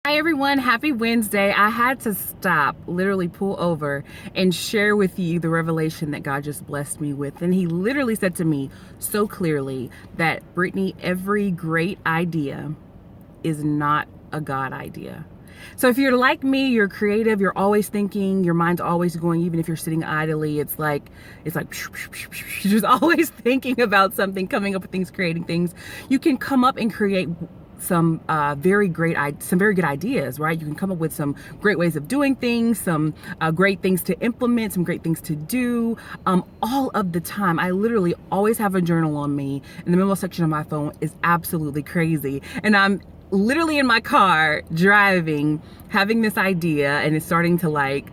Hi everyone, happy Wednesday. I had to stop, literally pull over and share with you the revelation that God just blessed me with. And he literally said to me so clearly that, Brittany, every great idea is not a God idea. So if you're like me, you're creative, you're always thinking, your mind's always going, even if you're sitting idly, it's like you're just always thinking about something, coming up with things, creating things. You can come up and create some very good ideas, right? You can come up with some great ways of doing things, some great things to implement, some great things to do, all of the time. I literally always have a journal on me, and the memo section of my phone is absolutely crazy. And I'm literally in my car driving, having this idea, and it's starting to, like,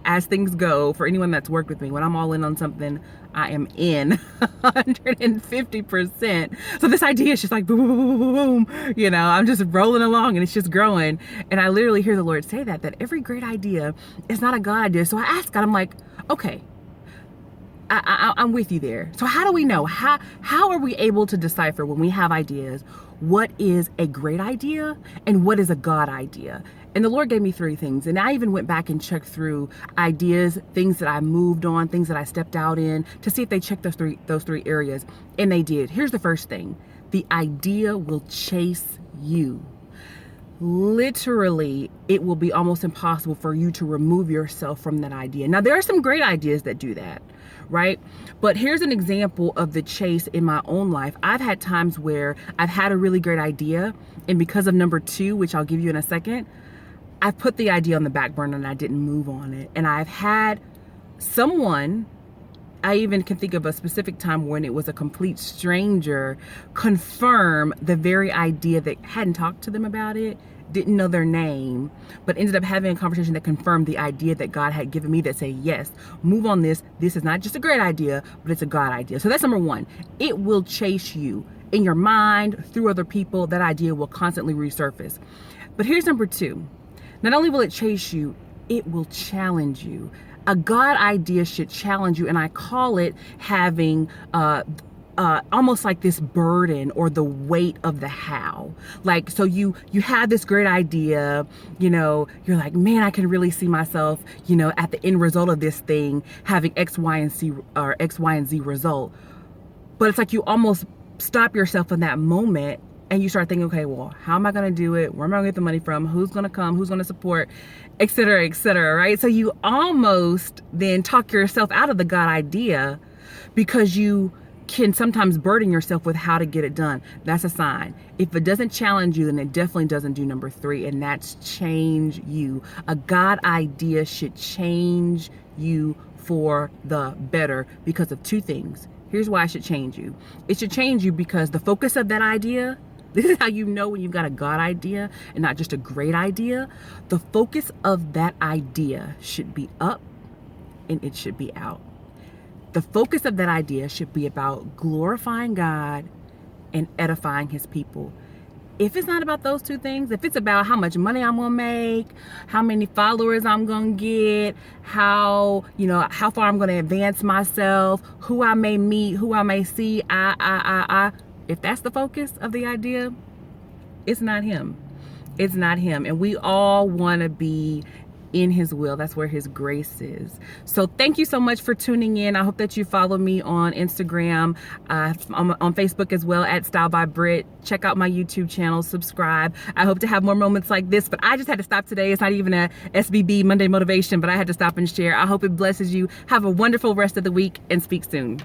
as things go, for anyone that's worked with me, when I'm all in on something, I am in 150%. So this idea is just like boom, boom, boom, boom, boom. You know, I'm just rolling along and it's just growing. And I literally hear the Lord say that every great idea is not a God idea. So I asked God, I'm like, okay, I'm with you there. So how do we know? How are we able to decipher when we have ideas what is a great idea and what is a God idea? And the Lord gave me three things. And I even went back and checked through ideas, things that I moved on, things that I stepped out in, to see if they checked those three areas. And they did. Here's the first thing. The idea will chase you. Literally, it will be almost impossible for you to remove yourself from that idea. Now, there are some great ideas that do that, right? But here's an example of the chase in my own life. I've had times where I've had a really great idea, and because of number two, which I'll give you in a second, I've put the idea on the back burner and I didn't move on it. And I've had someone, I even can think of a specific time when it was a complete stranger, confirm the very idea that hadn't talked to them about it, didn't know their name, but ended up having a conversation that confirmed the idea that God had given me, that say, yes, move on this. This is not just a great idea, but it's a God idea. So that's number one. It will chase you in your mind, through other people. That idea will constantly resurface. But here's number two. Not only will it chase you, it will challenge you. A God idea should challenge you, and I call it having almost like this burden or the weight of the how. Like, so you have this great idea, you know, you're like, man, I can really see myself, you know, at the end result of this thing having X, Y, and Z result. But it's like you almost stop yourself in that moment and you start thinking, okay, well, how am I going to do it? Where am I going to get the money from? Who's going to come? Who's going to support? Et cetera, right? So you almost then talk yourself out of the God idea because you can sometimes burden yourself with how to get it done. That's a sign. If it doesn't challenge you, then it definitely doesn't do number three, and that's change you. A God idea should change you for the better because of two things. Here's why it should change you. It should change you because the focus of that idea, this is how you know when you've got a God idea and not just a great idea. The focus of that idea should be up and it should be out. The focus of that idea should be about glorifying God and edifying his people. If it's not about those two things, if it's about how much money I'm gonna make, how many followers I'm gonna get, how far I'm gonna advance myself, who I may meet, who I may see, if that's the focus of the idea, it's not him. It's not him. And we all wanna be in his will. That's where his grace is. So thank you so much for tuning in. I hope that you follow me on Instagram, on Facebook as well, at Style by Brit. Check out my YouTube channel, subscribe. I hope to have more moments like this, but I just had to stop today. It's not even a SBB Monday motivation, but I had to stop and share. I hope it blesses you. Have a wonderful rest of the week and speak soon.